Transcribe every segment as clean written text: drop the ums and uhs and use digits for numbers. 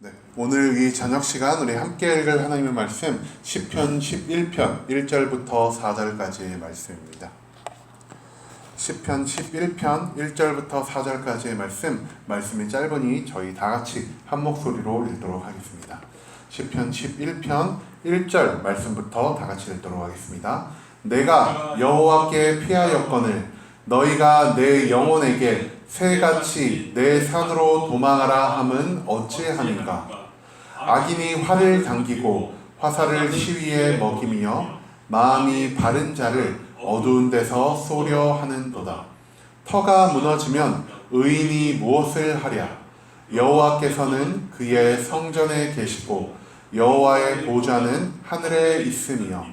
네, 오늘 이 저녁 시간 우리 함께 읽을 하나님의 말씀 시편 11편 1절부터 4절까지의 말씀입니다. 시편 11편 1절부터 4절까지의 말씀이 짧으니 저희 다 같이 한 목소리로 읽도록 하겠습니다. 시편 11편 1절 말씀부터 다 같이 읽도록 하겠습니다. 내가 여호와께 피하였거늘 너희가 내 영혼에게 새같이 내 산으로 도망하라 함은 어찌함인가. 악인이 활을 당기고 화살을 시위에 먹이며 마음이 바른 자를 어두운 데서 쏘려 하는도다. 터가 무너지면 의인이 무엇을 하랴. 여호와께서는 그의 성전에 계시고 여호와의 보좌는 하늘에 있으며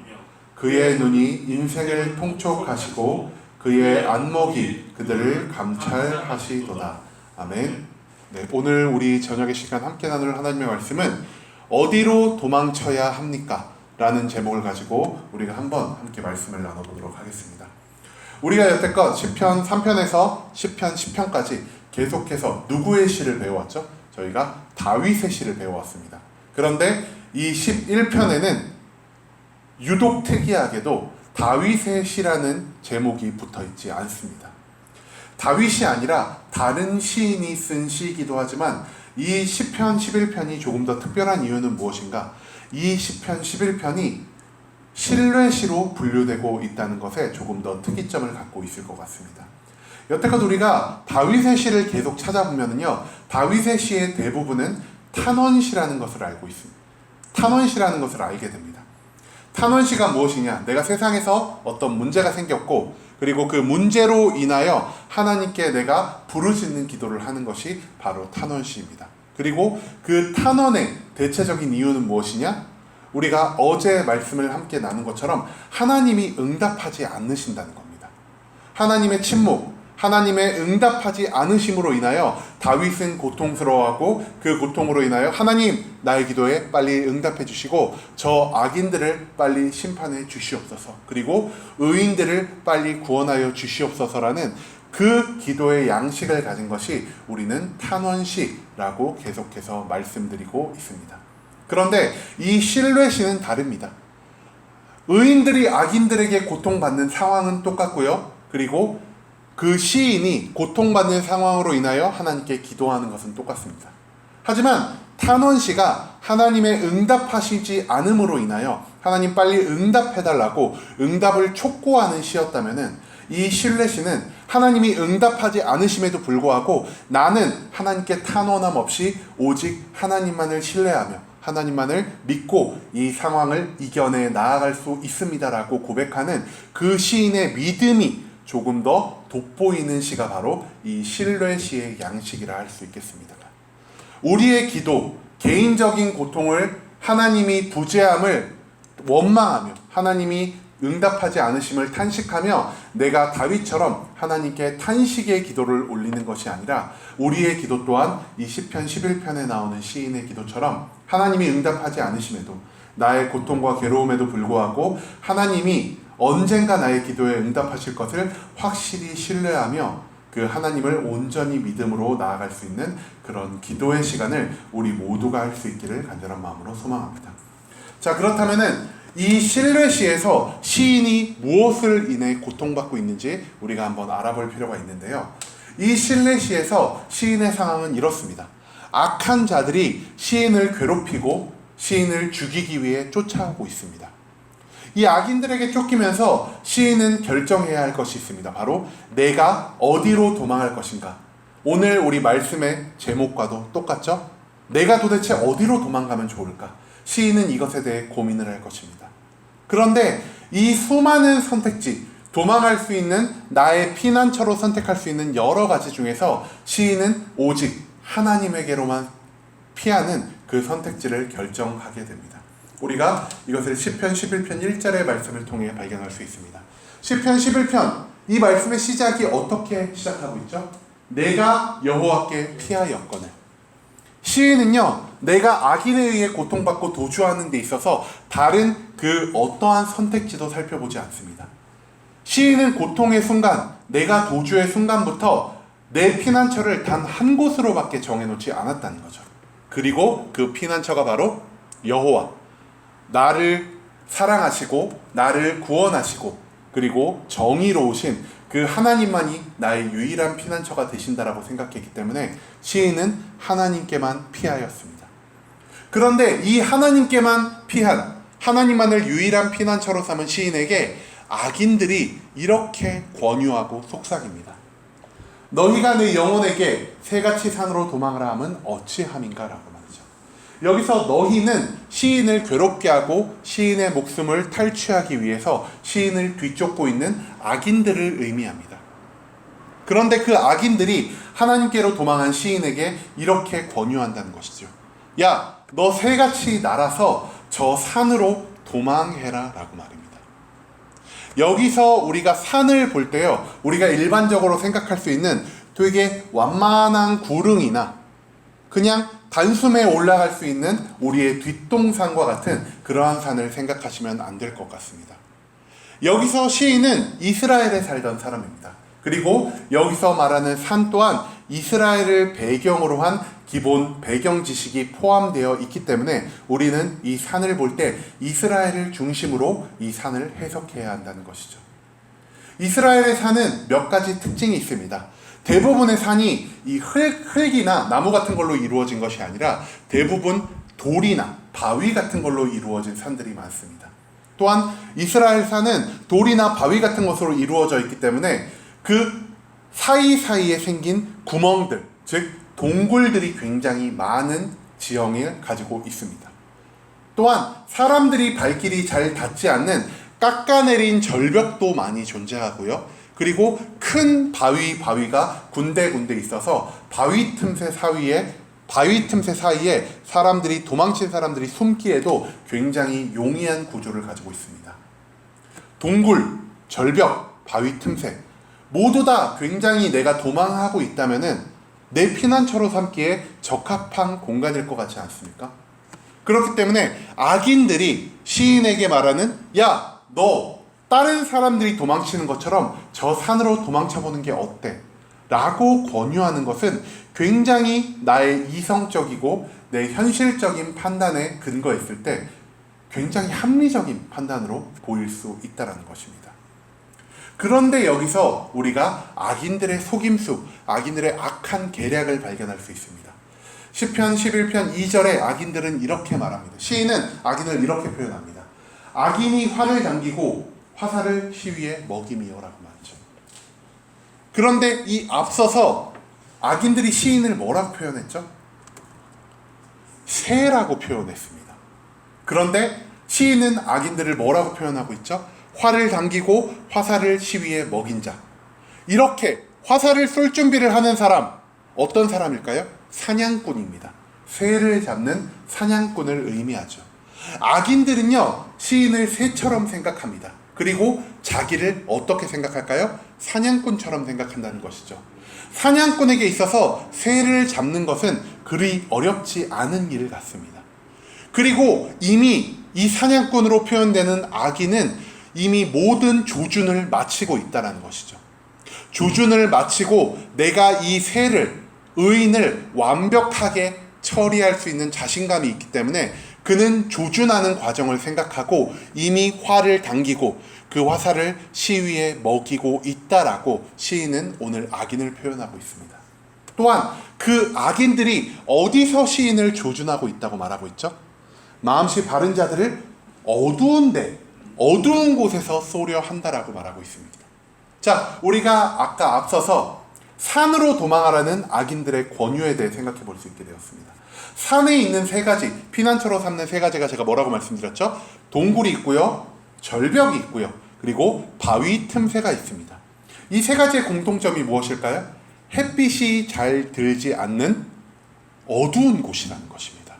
그의 눈이 인생을 통촉하시고 그의 안목이 그들을 감찰하시도다. 아멘. 네, 오늘 우리 저녁의 시간 함께 나눌 하나님의 말씀은 어디로 도망쳐야 합니까? 라는 제목을 가지고 우리가 한번 함께 말씀을 나눠보도록 하겠습니다. 우리가 여태껏 시편 3편에서 시편 10편까지 계속해서 누구의 시를 배워왔죠? 저희가 다윗의 시를 배워왔습니다. 그런데 이 11편에는 유독 특이하게도 다윗의 시라는 제목이 붙어있지 않습니다. 다윗이 아니라 다른 시인이 쓴 시이기도 하지만 이 시편 11편이 조금 더 특별한 이유는 무엇인가? 이 시편 11편이 신뢰시로 분류되고 있다는 것에 조금 더 특이점을 갖고 있을 것 같습니다. 여태껏 우리가 다윗의 시를 계속 찾아보면요, 다윗의 시의 대부분은 탄원시라는 것을 알고 있습니다. 탄원시라는 것을 알게 됩니다. 탄원시가 무엇이냐? 내가 세상에서 어떤 문제가 생겼고 그리고 그 문제로 인하여 하나님께 내가 부르짖는 기도를 하는 것이 바로 탄원시입니다. 그리고 그 탄원의 대체적인 이유는 무엇이냐? 우리가 어제 말씀을 함께 나눈 것처럼 하나님이 응답하지 않으신다는 겁니다. 하나님의 침묵, 하나님의 응답하지 않으심으로 인하여 다윗은 고통스러워하고 그 고통으로 인하여 하나님 나의 기도에 빨리 응답해 주시고 저 악인들을 빨리 심판해 주시옵소서, 그리고 의인들을 빨리 구원하여 주시옵소서라는 그 기도의 양식을 가진 것이 우리는 탄원시라고 계속해서 말씀드리고 있습니다. 그런데 이 신뢰시는 다릅니다. 의인들이 악인들에게 고통받는 상황은 똑같고요, 그리고 그 시인이 고통받는 상황으로 인하여 하나님께 기도하는 것은 똑같습니다. 하지만 탄원시가 하나님의 응답하시지 않음으로 인하여 하나님 빨리 응답해달라고 응답을 촉구하는 시였다면 이 신뢰시는 하나님이 응답하지 않으심에도 불구하고 나는 하나님께 탄원함 없이 오직 하나님만을 신뢰하며 하나님만을 믿고 이 상황을 이겨내 나아갈 수 있습니다라고 고백하는 그 시인의 믿음이 조금 더 돋보이는 시가 바로 이 신뢰시의 양식이라 할 수 있겠습니다. 우리의 기도, 개인적인 고통을 하나님이 부재함을 원망하며 하나님이 응답하지 않으심을 탄식하며 내가 다윗처럼 하나님께 탄식의 기도를 올리는 것이 아니라 우리의 기도 또한 이 시편 11편에 나오는 시인의 기도처럼 하나님이 응답하지 않으심에도 나의 고통과 괴로움에도 불구하고 하나님이 언젠가 나의 기도에 응답하실 것을 확실히 신뢰하며 그 하나님을 온전히 믿음으로 나아갈 수 있는 그런 기도의 시간을 우리 모두가 할 수 있기를 간절한 마음으로 소망합니다. 자, 그렇다면은 이 신뢰시에서 시인이 무엇을 인해 고통받고 있는지 우리가 한번 알아볼 필요가 있는데요. 이 신뢰시에서 시인의 상황은 이렇습니다. 악한 자들이 시인을 괴롭히고 시인을 죽이기 위해 쫓아오고 있습니다. 이 악인들에게 쫓기면서 시인은 결정해야 할 것이 있습니다. 바로 내가 어디로 도망할 것인가. 오늘 우리 말씀의 제목과도 똑같죠? 내가 도대체 어디로 도망가면 좋을까? 시인은 이것에 대해 고민을 할 것입니다. 그런데 이 수많은 선택지, 도망할 수 있는 나의 피난처로 선택할 수 있는 여러 가지 중에서 시인은 오직 하나님에게로만 피하는 그 선택지를 결정하게 됩니다. 우리가 이것을 시편 11편 1절의 말씀을 통해 발견할 수 있습니다. 시편 11편, 이 말씀의 시작이 어떻게 시작하고 있죠? 내가 여호와께 피하였거늘. 시인은요, 내가 악인에 의해 고통받고 도주하는 데 있어서 다른 그 어떠한 선택지도 살펴보지 않습니다. 시인은 고통의 순간, 내가 도주의 순간부터 내 피난처를 단 한 곳으로밖에 정해놓지 않았다는 거죠. 그리고 그 피난처가 바로 여호와, 나를 사랑하시고 나를 구원하시고 그리고 정의로우신 그 하나님만이 나의 유일한 피난처가 되신다라고 생각했기 때문에 시인은 하나님께만 피하였습니다. 그런데 이 하나님께만 피한, 하나님만을 유일한 피난처로 삼은 시인에게 악인들이 이렇게 권유하고 속삭입니다. 너희가 내 영혼에게 새같이 산으로 도망하라 함은 어찌함인가 라고 말이죠. 여기서 너희는 시인을 괴롭게 하고 시인의 목숨을 탈취하기 위해서 시인을 뒤쫓고 있는 악인들을 의미합니다. 그런데 그 악인들이 하나님께로 도망한 시인에게 이렇게 권유한다는 것이죠. 야, 너 새같이 날아서 저 산으로 도망해라 라고 말입니다. 여기서 우리가 산을 볼 때요, 우리가 일반적으로 생각할 수 있는 되게 완만한 구릉이나 그냥 단숨에 올라갈 수 있는 우리의 뒷동산과 같은 그러한 산을 생각하시면 안 될 것 같습니다. 여기서 시인은 이스라엘에 살던 사람입니다. 그리고 여기서 말하는 산 또한 이스라엘을 배경으로 한 기본 배경 지식이 포함되어 있기 때문에 우리는 이 산을 볼 때 이스라엘을 중심으로 이 산을 해석해야 한다는 것이죠. 이스라엘의 산은 몇 가지 특징이 있습니다. 대부분의 산이 이 흙이나 나무 같은 걸로 이루어진 것이 아니라 대부분 돌이나 바위 같은 걸로 이루어진 산들이 많습니다. 또한 이스라엘 산은 돌이나 바위 같은 것으로 이루어져 있기 때문에 그 사이사이에 생긴 구멍들, 즉 동굴들이 굉장히 많은 지형을 가지고 있습니다. 또한 사람들이 발길이 잘 닿지 않는 깎아내린 절벽도 많이 존재하고요. 그리고 큰 바위가 군데군데 있어서 바위 틈새 사이에 사람들이 도망친 사람들이 숨기에도 굉장히 용이한 구조를 가지고 있습니다. 동굴, 절벽, 바위 틈새 모두 다 굉장히 내가 도망하고 있다면은 내 피난처로 삼기에 적합한 공간일 것 같지 않습니까? 그렇기 때문에 악인들이 시인에게 말하는 야, 너 다른 사람들이 도망치는 것처럼 저 산으로 도망쳐보는 게 어때? 라고 권유하는 것은 굉장히 나의 이성적이고 내 현실적인 판단에 근거했을 때 굉장히 합리적인 판단으로 보일 수 있다는 것입니다. 그런데 여기서 우리가 악인들의 속임수, 악인들의 악한 계략을 발견할 수 있습니다. 시편 11편 2절에 악인들은 이렇게 말합니다. 시인은 악인을 이렇게 표현합니다. 악인이 활을 당기고 화살을 시위에 먹임이요라고 말이죠. 그런데 이 앞서서 악인들이 시인을 뭐라고 표현했죠? 새라고 표현했습니다. 그런데 시인은 악인들을 뭐라고 표현하고 있죠? 활을 당기고 화살을 시위에 먹인 자. 이렇게 화살을 쏠 준비를 하는 사람, 어떤 사람일까요? 사냥꾼입니다. 새를 잡는 사냥꾼을 의미하죠. 악인들은요, 시인을 새처럼 생각합니다. 그리고 자기를 어떻게 생각할까요? 사냥꾼처럼 생각한다는 것이죠. 사냥꾼에게 있어서 새를 잡는 것은 그리 어렵지 않은 일 같습니다. 그리고 이미 이 사냥꾼으로 표현되는 악인은 이미 모든 조준을 마치고 있다는 것이죠. 조준을 마치고 내가 이 새를, 의인을 완벽하게 처리할 수 있는 자신감이 있기 때문에 그는 조준하는 과정을 생각하고 이미 활을 당기고 그 화살을 시위에 먹이고 있다라고 시인은 오늘 악인을 표현하고 있습니다. 또한 그 악인들이 어디서 시인을 조준하고 있다고 말하고 있죠? 마음씨 바른 자들을 어두운 곳에서 쏘려 한다라고 말하고 있습니다. 자, 우리가 아까 앞서서 산으로 도망하라는 악인들의 권유에 대해 생각해 볼 수 있게 되었습니다. 산에 있는 세 가지, 피난처로 삼는 세 가지가 제가 뭐라고 말씀드렸죠? 동굴이 있고요, 절벽이 있고요, 그리고 바위 틈새가 있습니다. 이 세 가지의 공통점이 무엇일까요? 햇빛이 잘 들지 않는 어두운 곳이라는 것입니다.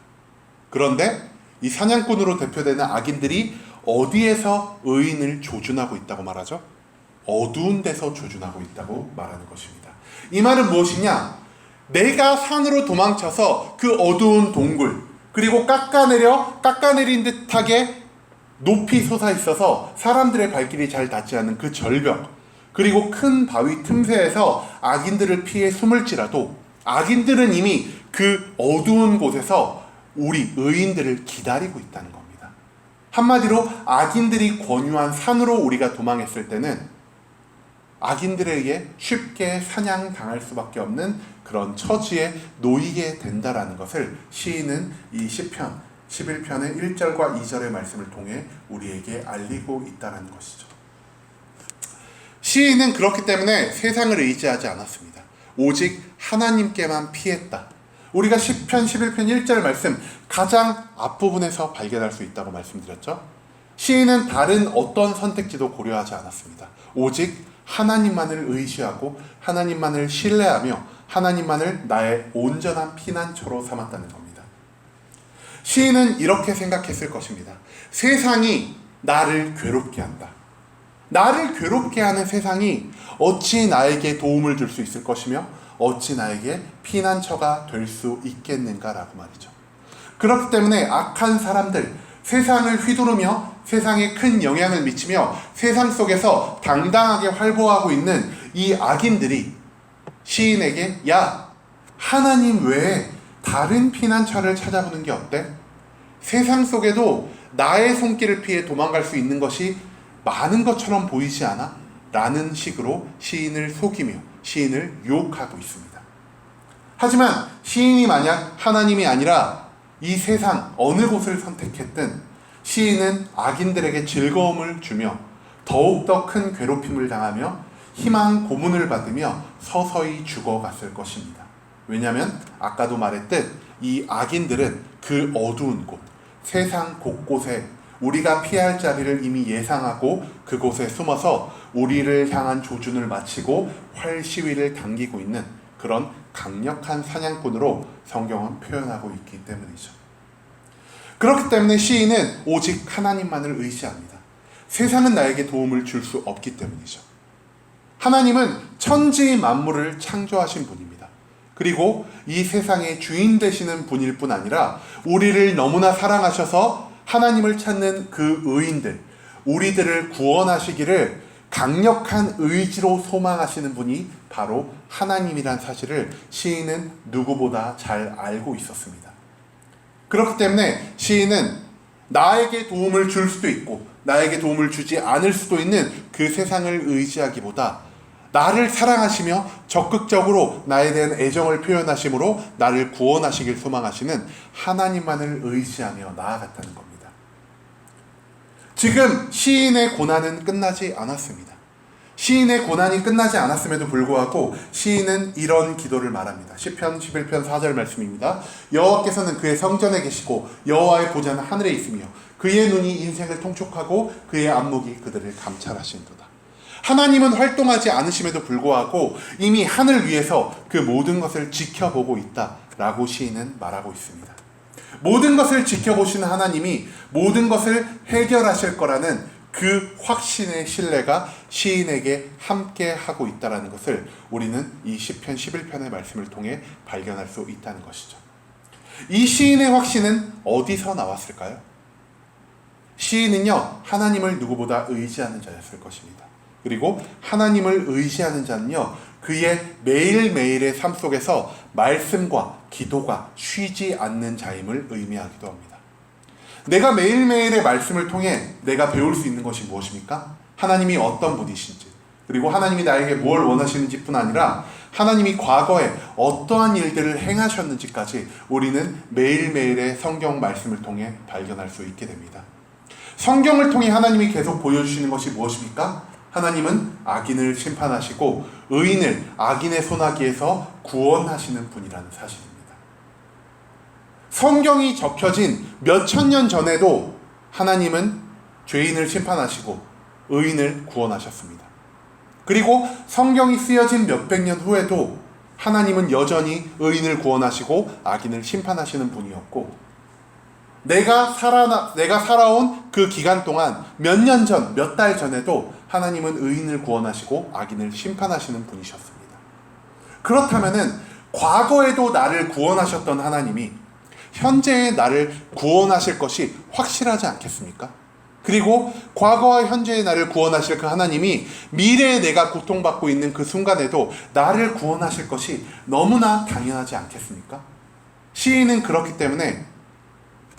그런데 이 사냥꾼으로 대표되는 악인들이 어디에서 의인을 조준하고 있다고 말하죠? 어두운 데서 조준하고 있다고 말하는 것입니다. 이 말은 무엇이냐? 내가 산으로 도망쳐서 그 어두운 동굴, 그리고 깎아내린 듯하게 높이 솟아 있어서 사람들의 발길이 잘 닿지 않는 그 절벽, 그리고 큰 바위 틈새에서 악인들을 피해 숨을지라도 악인들은 이미 그 어두운 곳에서 우리 의인들을 기다리고 있다는 겁니다. 한마디로 악인들이 권유한 산으로 우리가 도망했을 때는 악인들에 의해 쉽게 사냥당할 수밖에 없는 그런 처지에 놓이게 된다라는 것을 시인은 이 시편 11편의 1절과 2절의 말씀을 통해 우리에게 알리고 있다는 것이죠. 시인은 그렇기 때문에 세상을 의지하지 않았습니다. 오직 하나님께만 피했다. 우리가 시편 11편 1절 말씀 가장 앞부분에서 발견할 수 있다고 말씀드렸죠. 시인은 다른 어떤 선택지도 고려하지 않았습니다. 오직 하나님만을 의지하고 하나님만을 신뢰하며 하나님만을 나의 온전한 피난처로 삼았다는 겁니다. 시인은 이렇게 생각했을 것입니다. 세상이 나를 괴롭게 한다. 나를 괴롭게 하는 세상이 어찌 나에게 도움을 줄 수 있을 것이며 어찌 나에게 피난처가 될 수 있겠는가라고 말이죠. 그렇기 때문에 악한 사람들, 세상을 휘두르며 세상에 큰 영향을 미치며 세상 속에서 당당하게 활보하고 있는 이 악인들이 시인에게 야, 하나님 외에 다른 피난처를 찾아보는 게 어때? 세상 속에도 나의 손길을 피해 도망갈 수 있는 것이 많은 것처럼 보이지 않아? 라는 식으로 시인을 속이며 시인을 유혹하고 있습니다. 하지만 시인이 만약 하나님이 아니라 이 세상 어느 곳을 선택했든 시인은 악인들에게 즐거움을 주며 더욱더 큰 괴롭힘을 당하며 희망 고문을 받으며 서서히 죽어갔을 것입니다. 왜냐하면 아까도 말했듯 이 악인들은 그 어두운 곳, 세상 곳곳에 우리가 피할 자리를 이미 예상하고 그곳에 숨어서 우리를 향한 조준을 마치고 활시위를 당기고 있는 그런 강력한 사냥꾼으로 성경은 표현하고 있기 때문이죠. 그렇기 때문에 시인은 오직 하나님만을 의지합니다. 세상은 나에게 도움을 줄 수 없기 때문이죠. 하나님은 천지 만물을 창조하신 분입니다. 그리고 이 세상의 주인 되시는 분일 뿐 아니라 우리를 너무나 사랑하셔서 하나님을 찾는 그 의인들, 우리들을 구원하시기를 강력한 의지로 소망하시는 분이 바로 하나님이란 사실을 시인은 누구보다 잘 알고 있었습니다. 그렇기 때문에 시인은 나에게 도움을 줄 수도 있고 나에게 도움을 주지 않을 수도 있는 그 세상을 의지하기보다 나를 사랑하시며 적극적으로 나에 대한 애정을 표현하심으로 나를 구원하시길 소망하시는 하나님만을 의지하며 나아갔다는 겁니다. 지금 시인의 고난은 끝나지 않았습니다. 시인의 고난이 끝나지 않았음에도 불구하고 시인은 이런 기도를 말합니다. 시편 11편 4절 말씀입니다. 여호와께서는 그의 성전에 계시고 여호와의 보좌는 하늘에 있으며 그의 눈이 인생을 통촉하고 그의 안목이 그들을 감찰하신도다. 하나님은 활동하지 않으심에도 불구하고 이미 하늘 위에서 그 모든 것을 지켜보고 있다라고 시인은 말하고 있습니다. 모든 것을 지켜보시는 하나님이 모든 것을 해결하실 거라는 그 확신의 신뢰가 시인에게 함께 하고 있다는 것을 우리는 이 시편 11편의 말씀을 통해 발견할 수 있다는 것이죠. 이 시인의 확신은 어디서 나왔을까요? 시인은요, 하나님을 누구보다 의지하는 자였을 것입니다. 그리고 하나님을 의지하는 자는요, 그의 매일매일의 삶 속에서 말씀과 기도가 쉬지 않는 자임을 의미하기도 합니다. 내가 매일매일의 말씀을 통해 내가 배울 수 있는 것이 무엇입니까? 하나님이 어떤 분이신지, 그리고 하나님이 나에게 뭘 원하시는지 뿐 아니라 하나님이 과거에 어떠한 일들을 행하셨는지까지 우리는 매일매일의 성경 말씀을 통해 발견할 수 있게 됩니다. 성경을 통해 하나님이 계속 보여주시는 것이 무엇입니까? 하나님은 악인을 심판하시고 의인을 악인의 손아귀에서 구원하시는 분이라는 사실입니다. 성경이 적혀진 몇천 년 전에도 하나님은 죄인을 심판하시고 의인을 구원하셨습니다. 그리고 성경이 쓰여진 몇백 년 후에도 하나님은 여전히 의인을 구원하시고 악인을 심판하시는 분이었고, 내가 살아온 그 기간 동안 몇 년 전, 몇 달 전에도 하나님은 의인을 구원하시고 악인을 심판하시는 분이셨습니다. 그렇다면은 과거에도 나를 구원하셨던 하나님이 현재의 나를 구원하실 것이 확실하지 않겠습니까? 그리고 과거와 현재의 나를 구원하실 그 하나님이 미래에 내가 고통받고 있는 그 순간에도 나를 구원하실 것이 너무나 당연하지 않겠습니까? 시인은 그렇기 때문에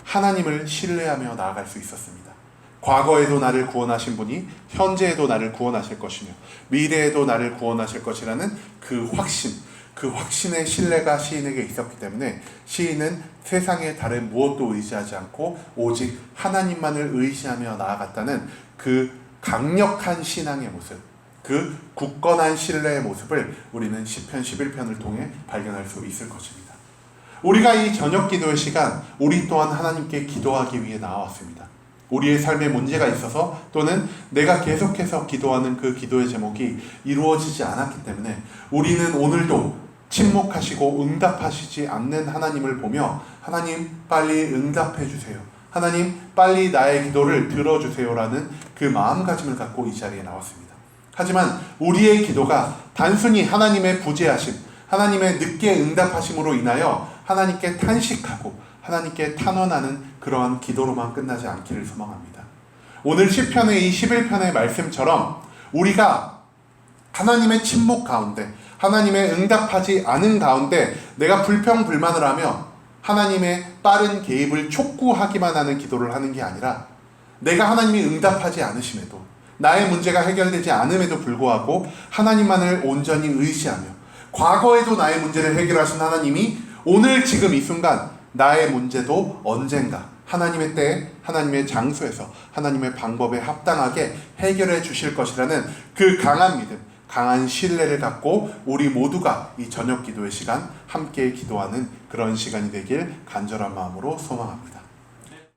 하나님을 신뢰하며 나아갈 수 있었습니다. 과거에도 나를 구원하신 분이 현재에도 나를 구원하실 것이며 미래에도 나를 구원하실 것이라는 그 확신의 신뢰가 시인에게 있었기 때문에 시인은 세상의 다른 무엇도 의지하지 않고 오직 하나님만을 의지하며 나아갔다는 그 강력한 신앙의 모습, 그 굳건한 신뢰의 모습을 우리는 시편 11편을 통해 발견할 수 있을 것입니다. 우리가 이 저녁 기도의 시간, 우리 또한 하나님께 기도하기 위해 나왔습니다. 우리의 삶에 문제가 있어서 또는 내가 계속해서 기도하는 그 기도의 제목이 이루어지지 않았기 때문에 우리는 오늘도 침묵하시고 응답하시지 않는 하나님을 보며 하나님 빨리 응답해 주세요. 하나님 빨리 나의 기도를 들어주세요라는 그 마음가짐을 갖고 이 자리에 나왔습니다. 하지만 우리의 기도가 단순히 하나님의 부재하심, 하나님의 늦게 응답하심으로 인하여 하나님께 탄식하고 하나님께 탄원하는 그러한 기도로만 끝나지 않기를 소망합니다. 오늘 시편의 이 11편의 말씀처럼 우리가 하나님의 침묵 가운데, 하나님의 응답하지 않은 가운데 내가 불평불만을 하며 하나님의 빠른 개입을 촉구하기만 하는 기도를 하는 게 아니라 내가 하나님이 응답하지 않으심에도 나의 문제가 해결되지 않음에도 불구하고 하나님만을 온전히 의지하며 과거에도 나의 문제를 해결하신 하나님이 오늘 지금 이 순간 나의 문제도 언젠가 하나님의 때에 하나님의 장소에서 하나님의 방법에 합당하게 해결해 주실 것이라는 그 강한 믿음, 강한 신뢰를 갖고 우리 모두가 이 저녁 기도의 시간 함께 기도하는 그런 시간이 되길 간절한 마음으로 소망합니다.